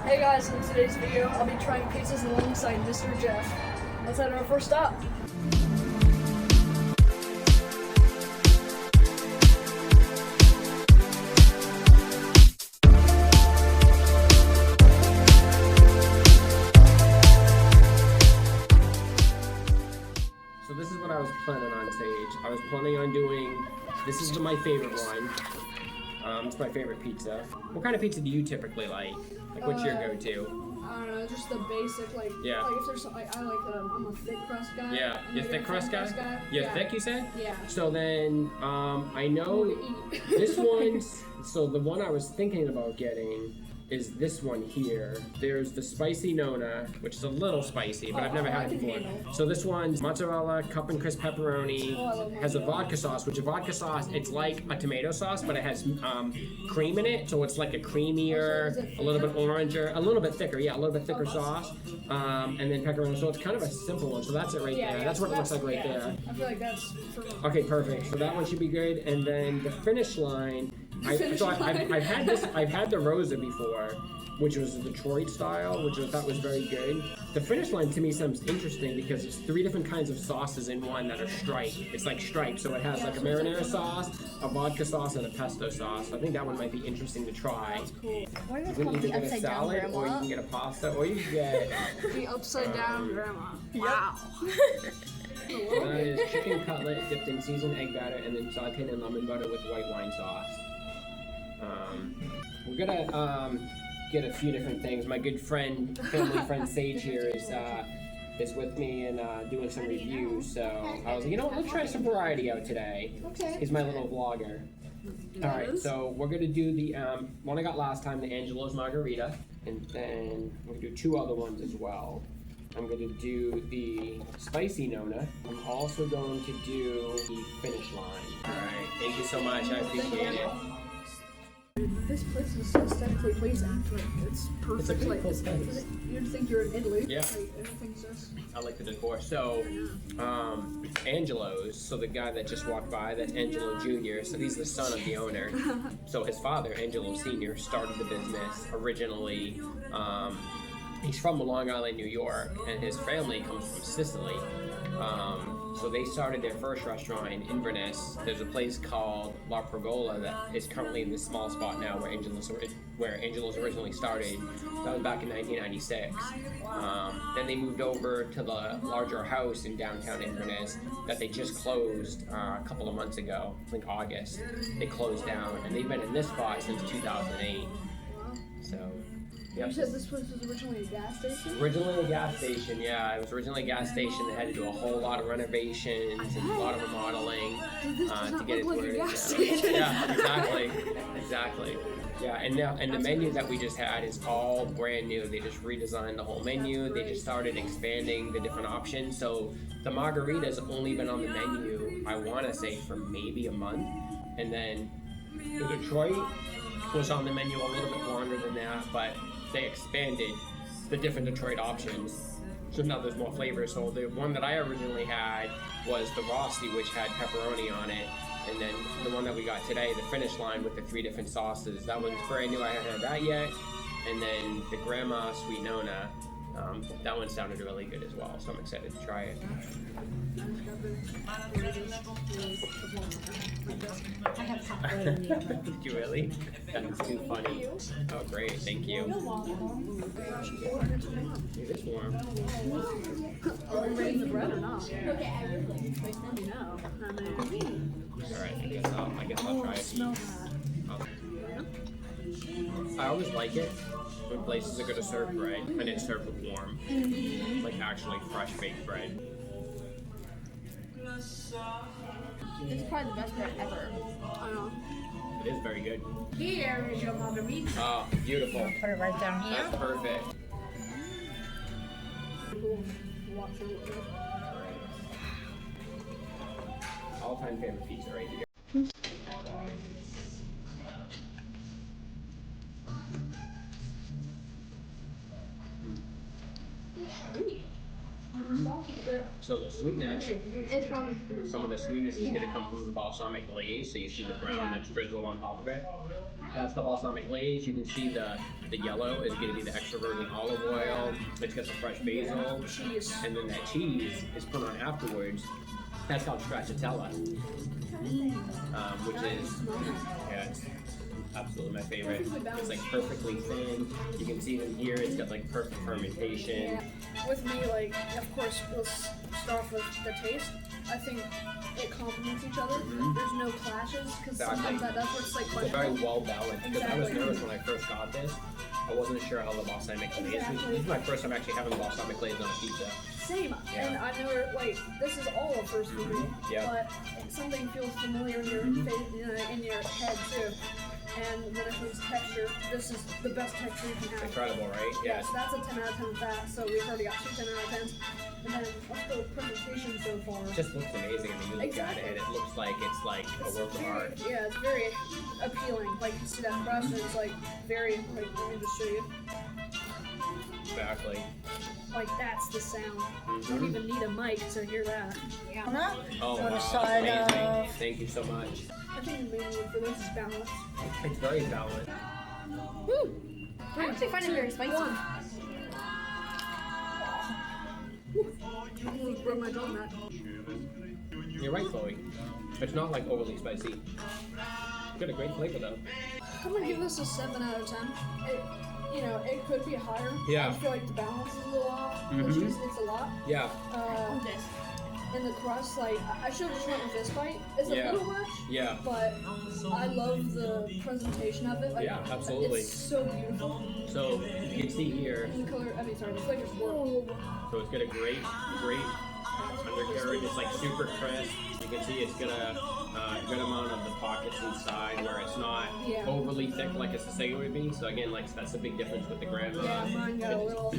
Hey guys, in today's video, I'll be trying pizzas alongside Mr. Jeff. Let's head to our first stop. So this is what I was planning on stage. I was planning on doing, this is my favorite one. It's my favorite pizza. What kind of pizza do you typically like? Like what's your go-to? I don't know, just the basic, like, Yeah. like if there's some, like, I'm a thick crust guy. Yeah, you're thick crust guy? You're thick, you said? Yeah. So then, I know this one's, so the one I was thinking about getting is this one here. There's the spicy Nona, which is a little spicy, but I've never had it before. So this one's mozzarella, cup and crisp pepperoni, has a vodka sauce, which a vodka sauce, it's like a tomato sauce, but it has cream in it, so it's like a creamier, a little bit oranger, a little bit thicker, yeah, a little bit thicker sauce, and then pepperoni, so it's kind of a simple one, so that's it right there. That's what it looks like right there. I feel like that's Okay, perfect. So that one should be good, and then the finish line, I've had the Rosa before, which was a Detroit style, which I thought was very good. The finish line to me sounds interesting because it's 3 different kinds of sauces in one that are striped. It's like striped, so it has like a marinara sauce, a vodka sauce, and a pesto sauce. So I think that one might be interesting to try. That's cool. Why do You they can call either the get a upside down salad, grandma? or you can get a pasta, or you can get The upside down grandma. Wow. that is chicken cutlet dipped in seasoned egg batter and then sauteed in lemon butter with white wine sauce. We're gonna get a few different things. My good friend, family friend Sage here is with me and doing some reviews. So I was like, you know what, let's try some variety out today. Okay. He's my little vlogger. All right, so we're gonna do the one I got last time, the Angelo's Margarita, and then we're gonna do 2 other ones as well. I'm going to do the spicy Nona. I'm also going to do the finish line. All right, thank you so much. I appreciate it. This place is aesthetically pleasing. Like, it's perfect. It's a beautiful like, place. You'd think you're in Italy. Yeah. Like, everything's just... I like the decor. So, Angelo's, so the guy that just walked by, that's Angelo Jr., so he's the son of the owner. So his father, Angelo Sr., started the business originally. He's from Long Island, New York, and his family comes from Sicily. So they started their first restaurant in Inverness. There's a place called La Pergola that is currently in this small spot now where Angelo's originally started. That was back in 1996. Then they moved over to the larger house in downtown Inverness that they just closed a couple of months ago, I think August. They closed down, and they've been in this spot since 2008. So. Yep. You said this place was originally a gas station? Originally a gas station, yeah. It was originally a gas station. They had to do a whole lot of renovations and a lot of remodeling to get it to where it is now. Yeah, exactly. Yeah, and the menu that we just had is all brand new. They just redesigned the whole menu. They just started expanding the different options. So the margarita's only been on the menu, I want to say, for maybe a month. And then the Detroit was on the menu a little bit longer than that, but they expanded the different Detroit options, so now there's more flavors. So the one that I originally had was the Rossi, which had pepperoni on it, and then the one that we got today, the finish line with the 3 different sauces. That one's brand new, I haven't had that yet. And then the Grandma Sweet Nona, that one sounded really good as well, so I'm excited to try it. I have chocolate in the oven. Did you really? That's too funny. Oh, great, thank you. It is warm. Are we ready the bread or not? Okay, maybe no. Alright, I guess I'll try it. I always like it when places are going to serve bread and it's served with warm, like actually fresh baked bread. This is probably the best bread ever. I know. It is very good. Here is your margarita. Oh, beautiful. Put it right down here. That's perfect. Cool. Walk through it. All-time favorite pizza right here. So the sweetness, It's from. some of the sweetness is going to come from the balsamic glaze. So you see the brown that's drizzled on top of it. That's the balsamic glaze. You can see the yellow is going to be the extra virgin olive oil. It's got some fresh basil. Cheese. And then that cheese is put on afterwards. That's called stracciatella, which is, yeah, it's absolutely my favorite. It's like perfectly thin. You can see in here, it's got like perfect fermentation. Yeah. With me, like, of course, we'll start off with the taste. I think it complements each other. There's no clashes, because sometimes that's where it's like It's very well balanced. Because I was nervous when I first got this. I wasn't sure how the balsamic glaze. This is my first time actually having balsamic glaze on a pizza. Same, Yeah. and I never, like, this is all a first for me, Yeah. but something feels familiar in your face, in your head too. And when it comes to texture, this is the best texture you can have. Incredible, right? Yeah. Yes, that's a 10 out of 10 with that, so we've already got 2 10 out of 10s. And then, let's go presentation so far. It just looks amazing. I mean, you look at it and it looks like it's like a work of art. Yeah, it's very appealing. Like, you see that crust, and it's like very, like, let me just show you. Exactly. Like, that's the sound. You don't even need a mic to hear that. Yeah. Oh, On the wow. side Amazing. of- Thank you so much. I think the main one for this is balance. It's very balanced. Woo! I actually find it very spicy. I almost broke my jaw, Matt. You're right, Chloe. It's not like overly spicy. It's got a great flavor though. I'm gonna give this a 7 out of 10. It could be higher. Yeah. I feel like the balance is a little off. The Mhm. cheese hits a lot. Yeah. This. And the crust, like, I should have just went with this bite. It's Yeah. a little much, Yeah. but I love the presentation of it. Like, Yeah, absolutely. It's so beautiful. So you can see here. And the color, the flavor's work. So it's got a great undercarriage. It's like super crisp. You can see it's got a good amount of the pockets inside where it's not Yeah. overly thick like a Sicilian would be. So again, like that's the big difference with the grandma. Yeah, mine got a little.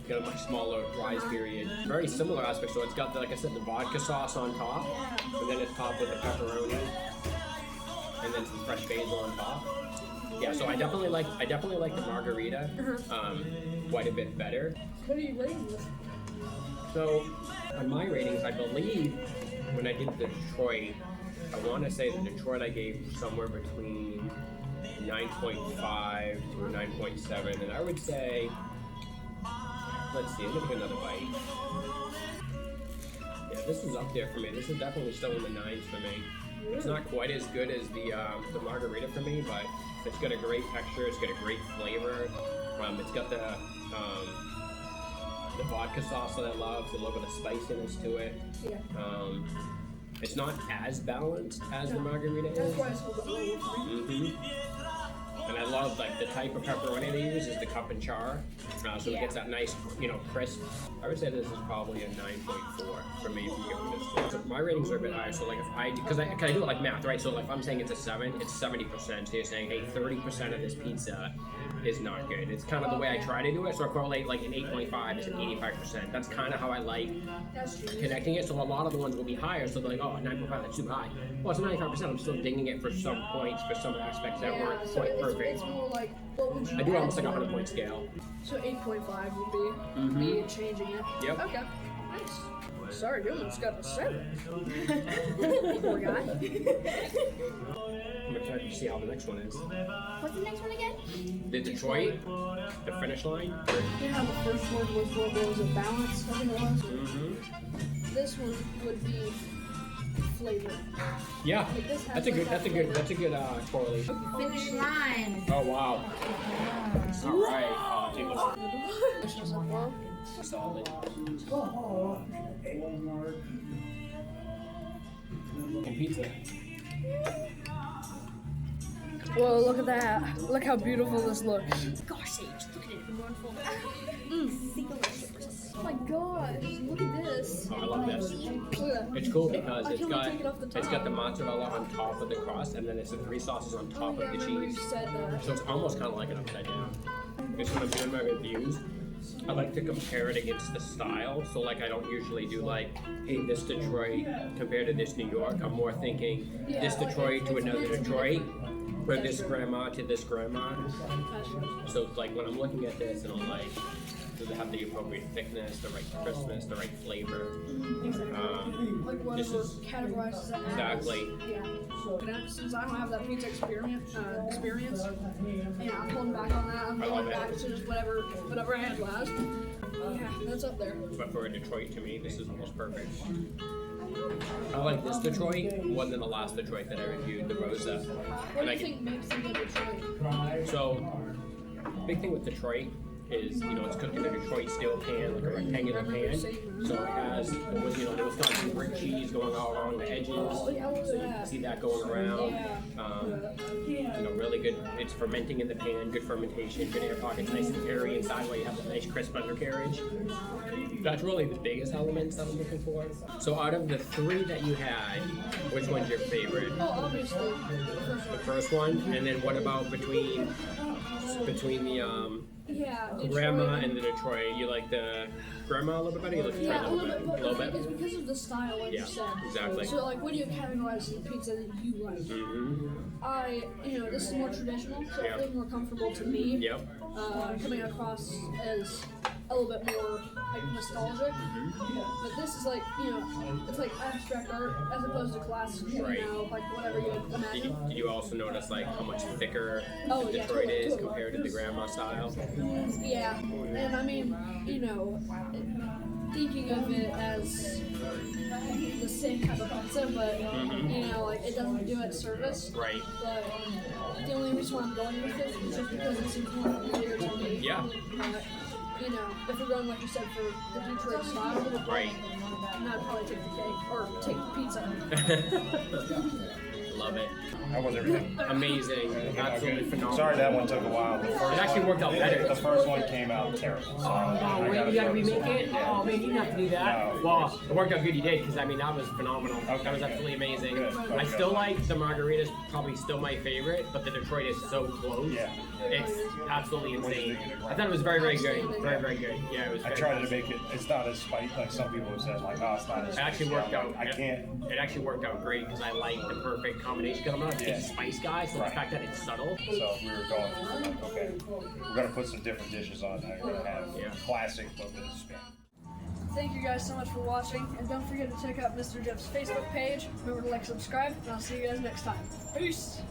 Got a much smaller rise period. Very similar aspect. So it's got, like I said, the vodka sauce on top, and then it's topped with the pepperoni, and then some fresh basil on top. Yeah, so I definitely like the margarita quite a bit better. What are you rating this? So on my ratings, I believe when I did the Detroit, I want to say the Detroit I gave somewhere between 9.5 to 9.7, and I would say. Let's see, let me take another bite. Yeah, this is up there for me. This is definitely still in the 9s for me. It's not quite as good as the margarita for me, but it's got a great texture. It's got a great flavor. It's got the vodka sauce that I love. So a little bit of spiciness to it. Yeah. It's not as balanced as the margarita That's is. why it's a little bit lower for me. And I love like the type of pepperoni they use is the cup and char, so it gets that nice, crisp. I would say this is probably a 9.4 for me. If you give this, so my ratings are a bit higher. So like because I do it like math, right? So like if I'm saying it's a 7, it's 70%. So you're saying, hey, 30% of this pizza is not good. It's kind of the way I try to do it. So I correlate like an 8.5 is an 85%. That's kind of how I like connecting it. So a lot of the ones will be higher. So they're like, oh, 9.5, that's too high. Well, it's 95%. I'm still dinging it for some points, for some aspects that weren't so quite perfect. it's more like, what would you I do add almost like a to it? 100-point scale. So 8.5 would be me changing it. Yep. Okay. Nice. Sorry, you almost got a 7. Poor guy. I'm excited to see how the next one is. What's the next one again? The Detroit, the finish line. You know how the first one was where there was a balance, I think it was? This one would be flavor. Yeah, Like this has that's a like good correlation. Finish line. Oh wow. All right. Oh, dude, Well, solid. And pizza. whoa, look at that. Look how beautiful this looks. Gosh, Sage, look at it. I'm going full. Oh my gosh, look at this. Oh, I love this. Look at that. It's cool because I it's can't got take it off the top. it's got the mozzarella on top of the crust, and then it's the 3 sauces on Oh, top yeah, I of the remember you cheese. said that. So it's almost kind of like an upside down. It's when I'm doing my reviews, I like to compare it against the style. So like I don't usually do like, hey, this Detroit compared to this New York. I'm more thinking this like, Detroit to it's another different. Detroit, or That's this true. grandma to this grandma. So it's like when I'm looking at this and I'm like, Does it have the appropriate thickness, the right crispness, the right flavor? Like whatever This is categorizes it as. exactly. Yeah. And since I don't have that pizza experience, yeah, I'm pulling back on that. I'm I love going it. back to just whatever I had last. Yeah, that's up there. But for a Detroit, to me, this is almost perfect. I like this Detroit more than the last Detroit that I reviewed, the Rosa. What do you think makes a good Detroit? So, big thing with Detroit is, it's cooked in a Detroit steel pan, like a rectangular pan. So it has, there was not some brick cheese going all along the edges. Oh, yeah, look at that. See that going around. Yeah. Really good. It's fermenting in the pan, good fermentation, good air pockets, nice and airy inside while you have a nice crisp undercarriage. That's really the biggest elements that I'm looking for. So out of the 3 that you had, which one's your favorite? Oh, obviously. The first one, and then what about between the Yeah, grandma and the Detroit? You like the grandma a little bit better? You like the Detroit Yeah, a little bit? but A little it's bit? because of the style, like Yeah, you said. exactly. So, like, what do you categorize the pizza that you like? This is more traditional, so Yep. it feels more comfortable to me. Yep. Coming across as a little bit more like nostalgic. But this is like, it's like abstract art as opposed to classic, Right. like whatever you would imagine. Did you also notice like how much thicker Oh, the yeah, Detroit totally, is totally. compared to the grandma style? Yeah, and I mean, thinking of it as the same type of pizza, but like it doesn't do it service. Right. But the only reason why I'm going with it is just because it seems more familiar to me. Yeah. But, if we're going like you said for the Detroit style, Right. then I'd probably take the cake or take the pizza. Love it. How was everything? Amazing. Absolutely phenomenal. Sorry that one took a while. The first It actually one- worked out better. The first one came out terrible. So Oh, wait, you gotta remake it? Oh, man, you didn't have to do that. No. Well, it worked out good you did, because, that was phenomenal. That was absolutely amazing. Good. I still like the margarita's probably still my favorite, but the Detroit is so close. Yeah. It's absolutely insane. I thought it was very, very good. Very, very good. Yeah, it was I very tried to good. make it, it's not as spicy, like some people have said, like, oh, it's not as It spicy. actually worked I'm out. like, I can't. It actually worked out great because I like the perfect combination. Because I'm not a big Yeah. spice guy, so Right. the fact that it's subtle. So we were going through, like, okay, we're gonna put some different dishes on there. We're gonna have Yeah. classic, but with a spin. Thank you guys so much for watching, and don't forget to check out Mr. Jeff's Facebook page. Remember to like, subscribe, and I'll see you guys next time. Peace!